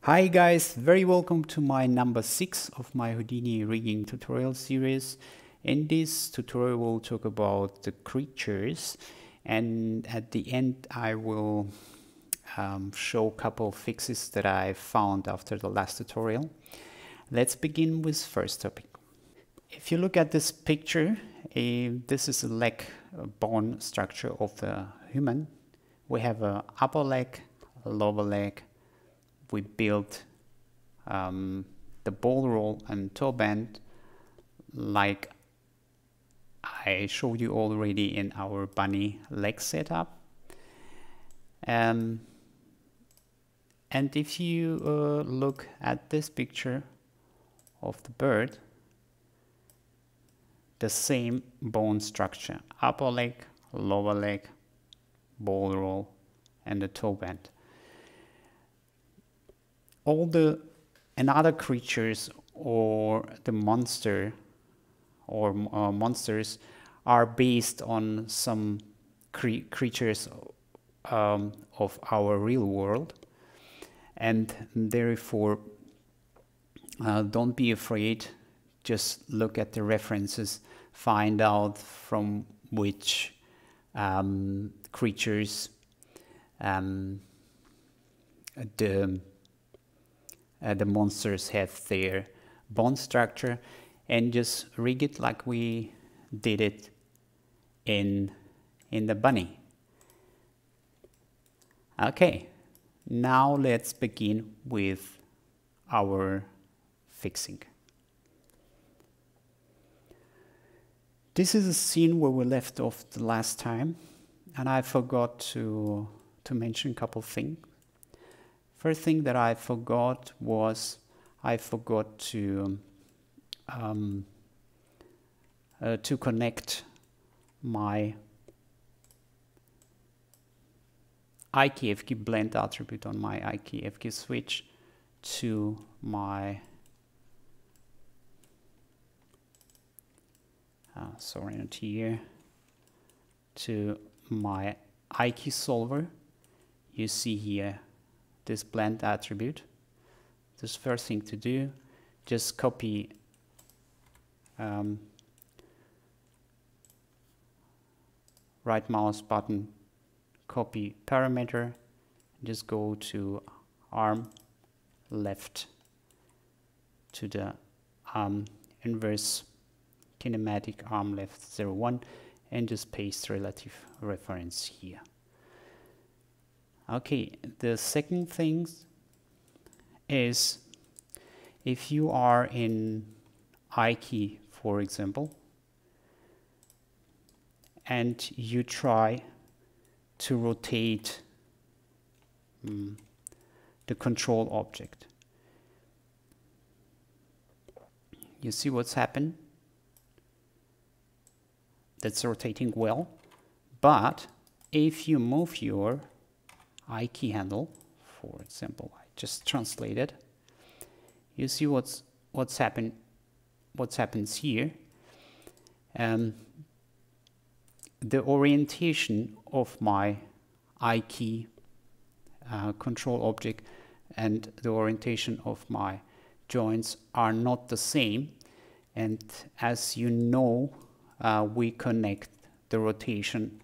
Hi guys, very welcome to my number 6 of my Houdini rigging tutorial series. In this tutorial we'll talk about the creatures, and at the end I will show a couple of fixes that I found after the last tutorial. Let's begin with first topic. If you look at this picture, this is a leg bone structure of the human. We have an upper leg, a lower leg. We built the ball roll and toe band like I showed you already in our bunny leg setup. And if you look at this picture of the bird, the same bone structure, upper leg, lower leg, ball roll, and the toe band. All the other creatures or the monster or monsters are based on some creatures of our real world, and therefore don't be afraid. Just look at the references, find out from which creatures the monsters have their bone structure, and just rig it like we did it in the bunny. Okay, now let's begin with our fixing. This is a scene where we left off the last time, and I forgot to mention a couple things. First thing that I forgot was I forgot to connect my IKFK blend attribute on my IKFK switch to my sorry, not here, to my IK solver. You see here this blend attribute. This first thing to do, just copy right mouse button, copy parameter, just go to arm left to the inverse kinematic arm left 01, and just paste relative reference here. Okay, the second thing is, if you are in IK, for example, and you try to rotate the control object, you see what's happened? That's rotating well, but if you move your I key handle, for example, I just translated, you see what's happens here. The orientation of my I key control object and the orientation of my joints are not the same, and as you know, we connect the rotation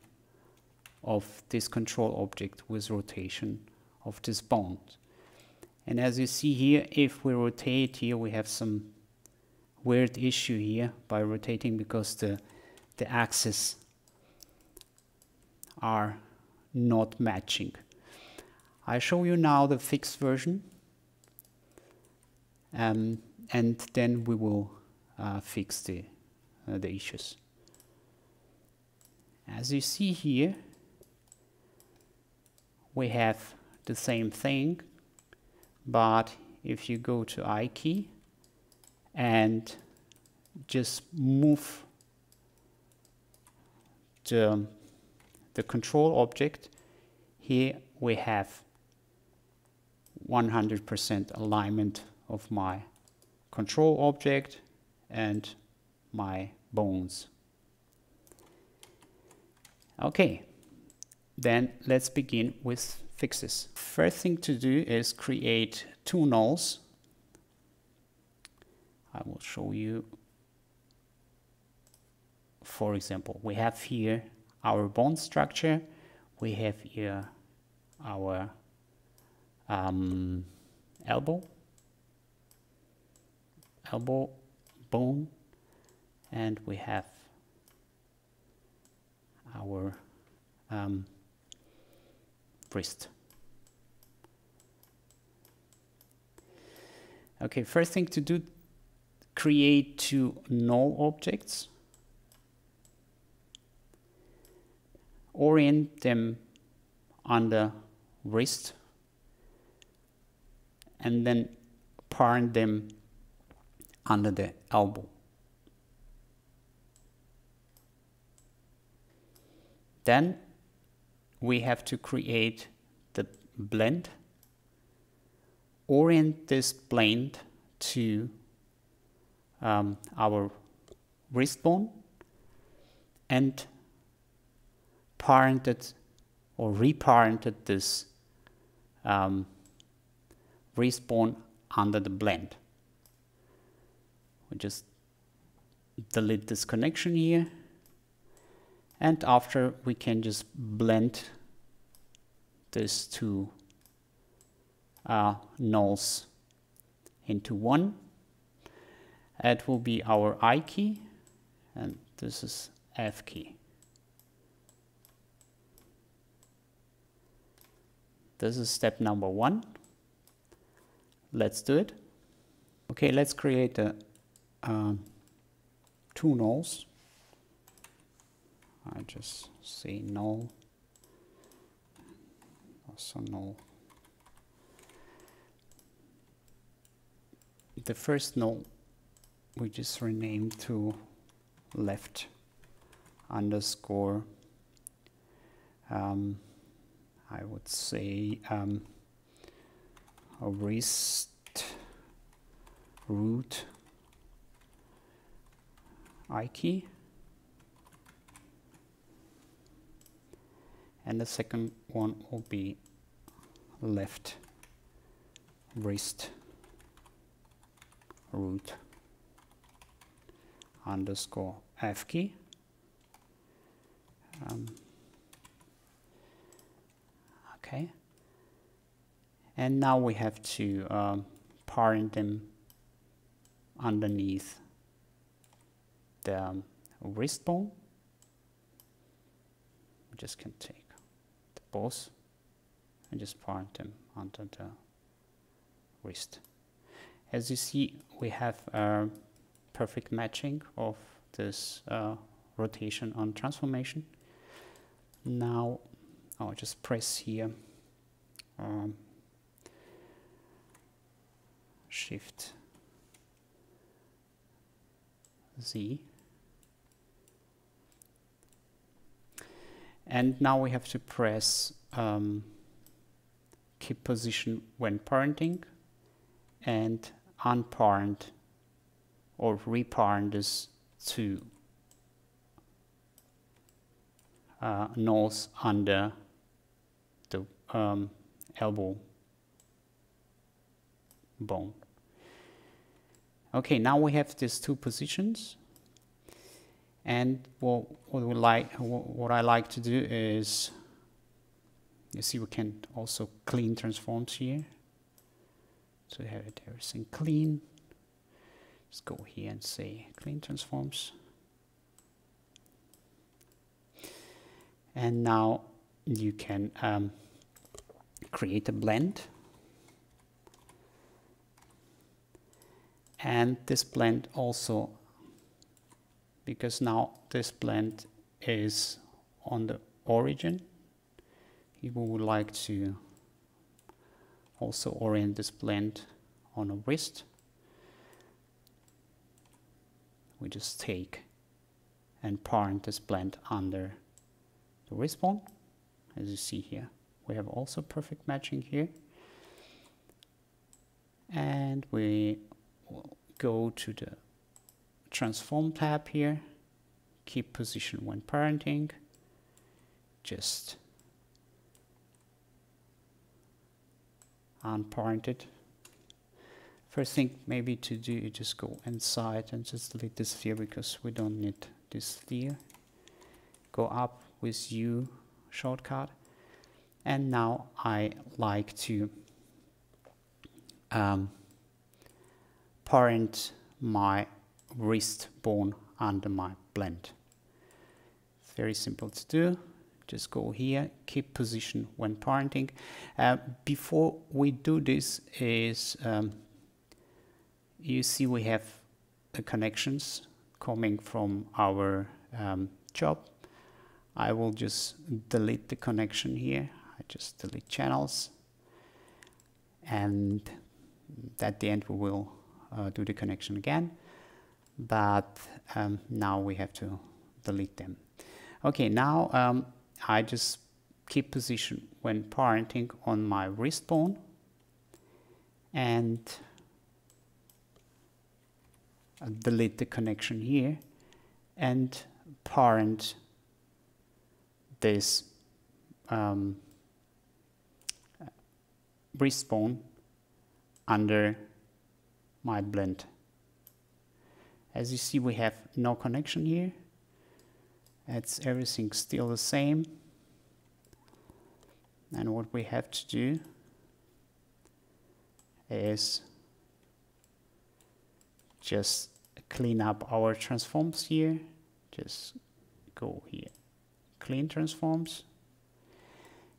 of this control object with rotation of this bone. And as you see here, if we rotate here, we have some weird issue here by rotating, because the axes are not matching. I show you now the fixed version, and then we will fix the issues. As you see here, we have the same thing, but if you go to I key and just move the control object, here we have 100% alignment of my control object and my bones. Okay, then let's begin with fix this. First thing to do is create two nulls. I will show you. For example, we have here our bone structure. We have here our elbow bone, and we have our wrist. Okay, first thing to do, create two null objects. Orient them on the wrist and then parent them under the elbow. Then we have to create the blend. Orient this blend to our wrist bone and parented or reparented this wrist bone under the blend. We just delete this connection here, and after we can just blend these two nulls into one. That will be our I key, and this is F key. This is step number 1. Let's do it. Okay, let's create the two nulls. I just say null, also null. The first null we just renamed to left underscore I would say a wrist root I key, and the second one will be left wrist root underscore F key. Okay, and now we have to parent them underneath the wrist bone. We just can take the both and just parent them under the wrist. As you see, we have a perfect matching of this rotation on transformation. Now I'll just press here Shift Z, and now we have to press keep position when parenting and unparent or reparent this to nulls under the elbow bone. Okay, now we have these two positions, and what I like to do is, you see, we can also clean transforms here. So we have it everything clean. Let's go here and say clean transforms. And now you can create a blend. And this blend also, because now this blend is on the origin, we would like to also orient this blend on a wrist. We just take and parent this blend under the wrist bone. As you see here, we have also perfect matching here. And we will go to the transform tab here, keep position when parenting, just unparented. First thing maybe to do is just go inside and just delete this sphere because we don't need this sphere. Go up with U shortcut, and now I like to parent my wrist bone under my blend. It's very simple to do. Just go here, keep position when parenting. Before we do this is you see we have the connections coming from our job. I will just delete the connection here. I just delete channels, and at the end we will do the connection again, but now we have to delete them. Okay, now I just keep position when parenting on my wrist bone, and delete the connection here and parent this wrist bone under my blend. As you see, we have no connection here. It's everything still the same. And what we have to do is just clean up our transforms here. Just go here, clean transforms.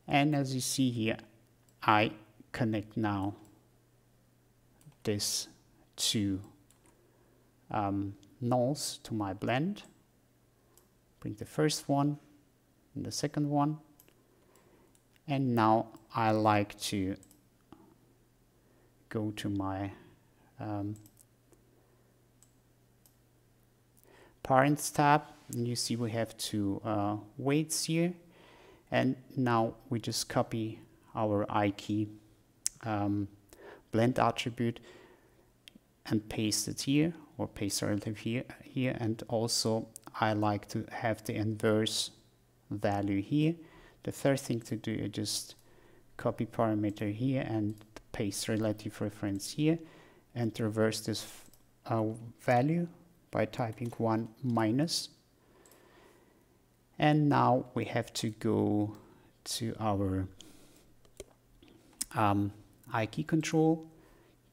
And as you see here, I connect now this two nulls to my blend. Bring the first one and the second one. And now I like to go to my parents tab, and you see we have two weights here, and now we just copy our I-key blend attribute and paste it here, or paste relative here, and also I like to have the inverse value here. The first thing to do is just copy parameter here and paste relative reference here, and reverse this value by typing 1 minus. And now we have to go to our I-key control,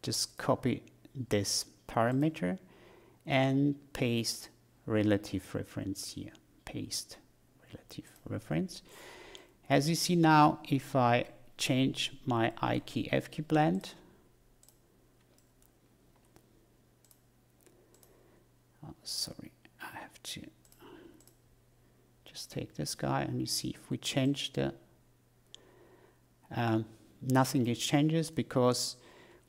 just copy this parameter and paste relative reference here. Paste relative reference. As you see now, if I change my I-key F-key blend, sorry, I have to just take this guy, and you see if we change the nothing changes because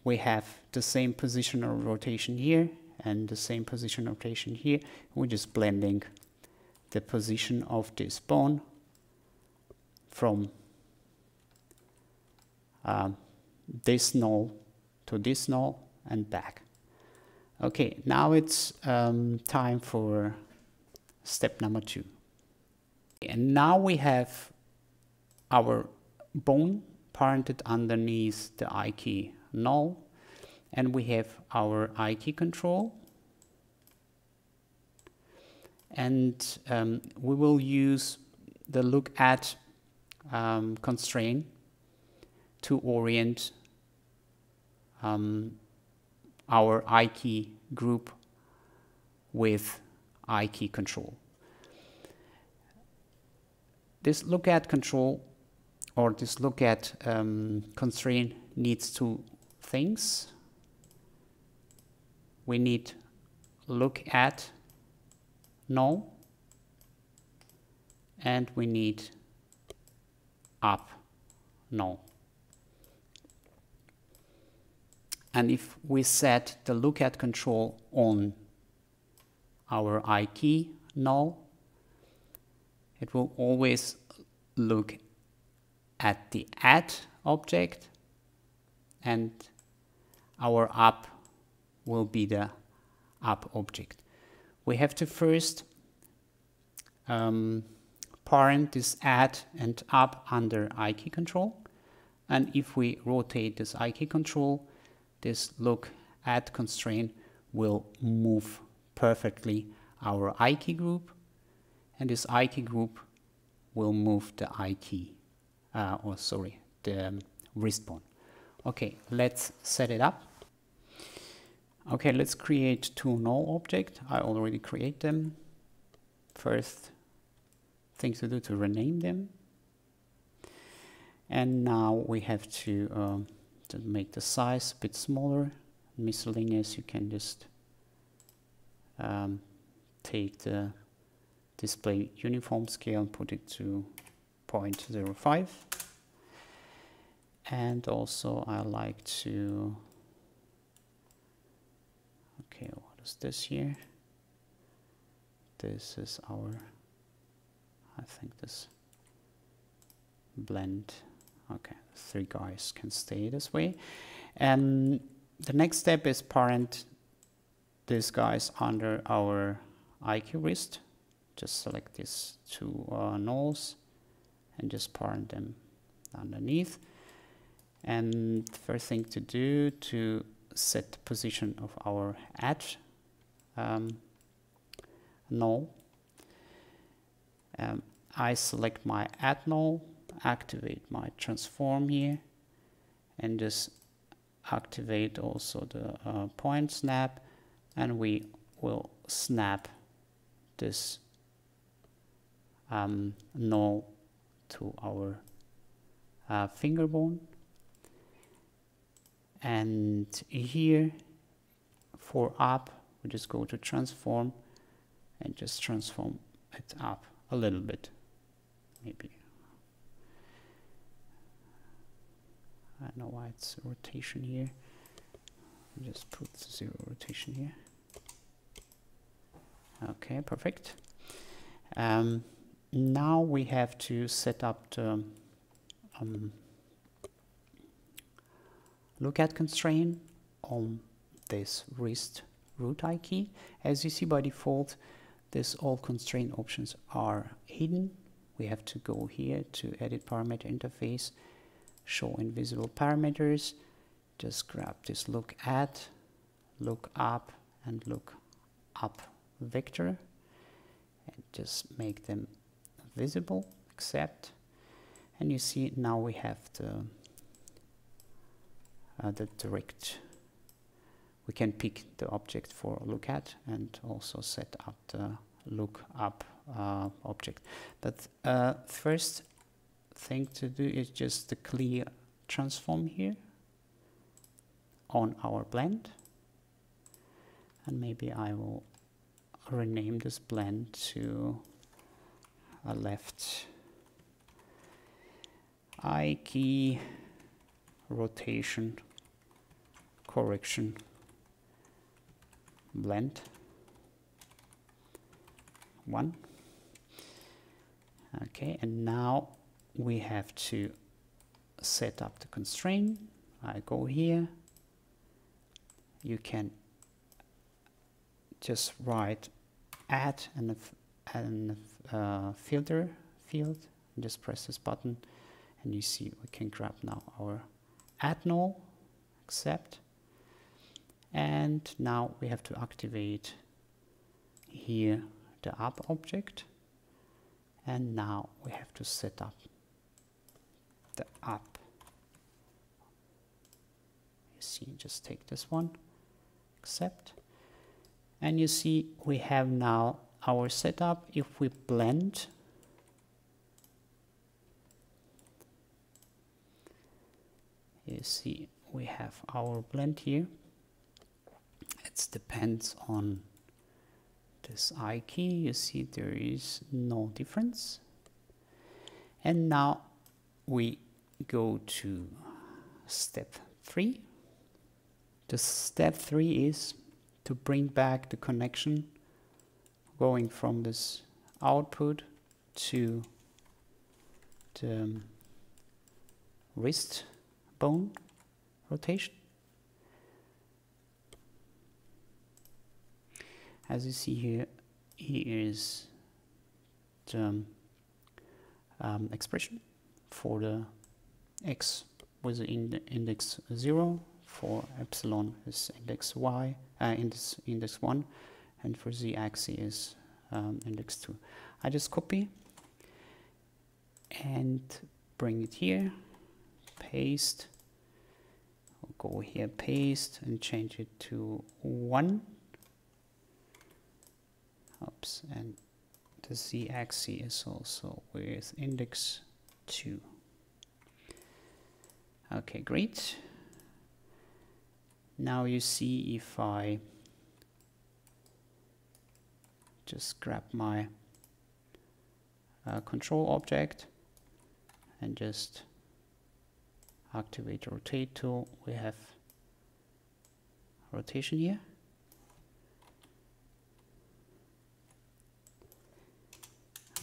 we have the same position of rotation here and the same position of rotation here. We're just blending the position of this bone from this null to this null and back. Okay, now it's time for step number 2. And now we have our bone parented underneath the I-key null, and we have our I-key control, and we will use the look at constrain to orient our I-key group with I-key control. This look at control, or this look at constraint, needs two things. We need look at null, and we need up null. And if we set the look at control on our I-key null, it will always look at the add object, and our up will be the up object. We have to first parent this add and up under I-key control. And if we rotate this I key control, this look at constraint will move perfectly our I key group, and this I key group will move the I key, the wrist bone. Okay, let's set it up. Okay, let's create two null objects. I already create them. First thing to do to rename them. And now we have to make the size a bit smaller. Miscellaneous, you can just take the display uniform scale and put it to 0.05. And also I like to, okay, what is this here? This is our, I think this blend. Okay, three guys can stay this way. And the next step is parent these guys under our IQ wrist. Just select these two nulls and just parent them underneath. And the first thing to do to set the position of our add null, I select my add null, activate my transform here, and just activate also the point snap, and we will snap this null to our finger bone. And here for up, we just go to transform and just transform it up a little bit, maybe. I don't know why it's rotation here. Just put 0 rotation here. Okay, perfect. Now we have to set up the look at constraint on this wrist root I key. As you see by default, this all constraint options are hidden. We have to go here to edit parameter interface, show invisible parameters, just grab this look at, look up, and look up vector, and just make them visible, accept. And you see now we have the direct, we can pick the object for look at and also set up the look up object. But first thing to do is just the clear transform here on our blend, and maybe I will rename this blend to a left I key rotation correction blend 1. Okay, and now we have to set up the constraint. I go here, you can just write add and filter field, and just press this button, and you see we can grab now our add null, accept, and now we have to activate here the up object, and now we have to set up the up. You see, just take this one, accept, and you see we have now our setup. If we blend, you see we have our blend here. It depends on this I key. You see there is no difference. And now we go to step 3. The step 3 is to bring back the connection going from this output to the wrist bone rotation. As you see here, here is the expression for the x with the index 0, for epsilon is index y, index 1, and for z axis is index 2. I just copy and bring it here, paste, I'll go here, paste, and change it to 1. Oops, and the z axis is also with index 2. Okay, great. Now you see if I just grab my control object and just activate rotate tool, we have rotation here.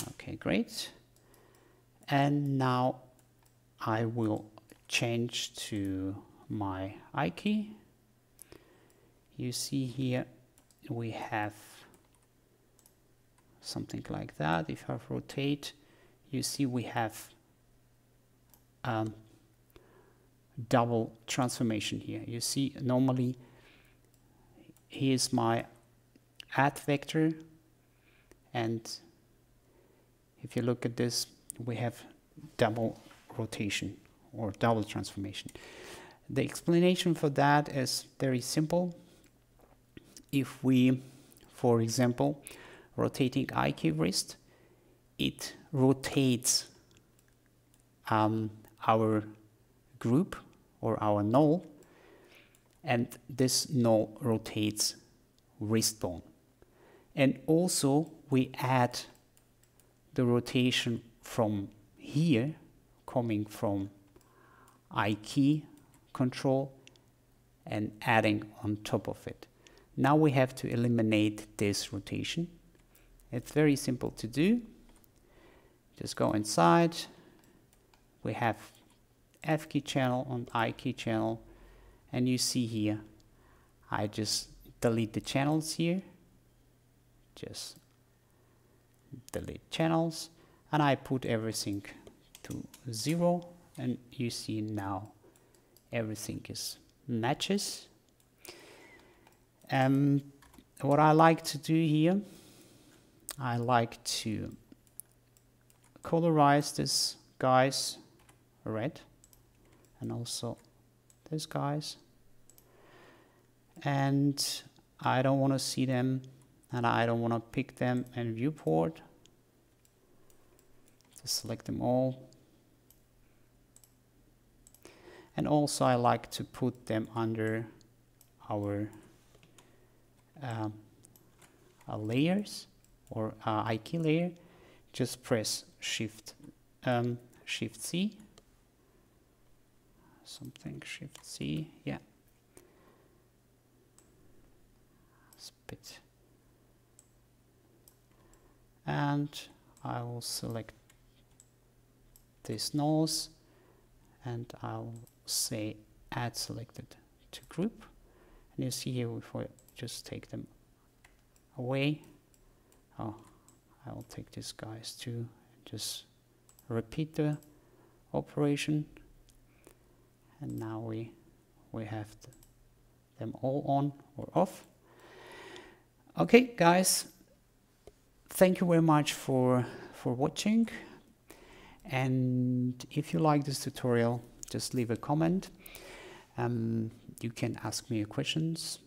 Okay, great. And now I will change to my I key. You see here we have something like that. If I rotate, you see we have double transformation here. You see normally here's my add vector, and if you look at this, we have double rotation or double transformation. The explanation for that is very simple. If we, for example, rotating I key wrist, it rotates our group or our null, and this null rotates wrist bone. And also we add the rotation from here, coming from I key control and adding on top of it. Now we have to eliminate this rotation. It's very simple to do. Just go inside. We have F key channel on I key channel, and you see here I just delete the channels here, just delete channels, and I put everything to 0, and you see now everything is matches. What I like to do here, I like to colorize this guys red, and also this guys, and I don't want to see them, and I don't want to pick them in viewport. Just select them all, and also I like to put them under our layers or I key layer. Just press Shift C, something Shift C, yeah, spit, and I will select this nulls, and I'll say add selected to group, and you see here if I just take them away, oh, I will take these guys too, just repeat the operation, and now we have them all on or off. Okay guys, thank you very much for watching, and if you like this tutorial, just leave a comment. You can ask me questions,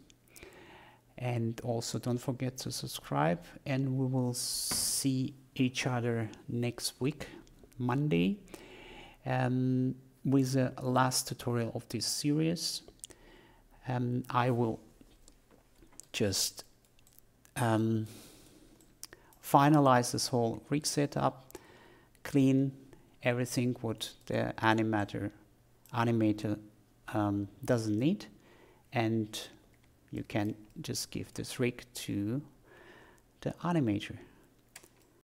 and also don't forget to subscribe, and we will see each other next week, Monday, with the last tutorial of this series. I will just finalize this whole rig setup, clean everything what the animator doesn't need, and you can just give this rig to the animator.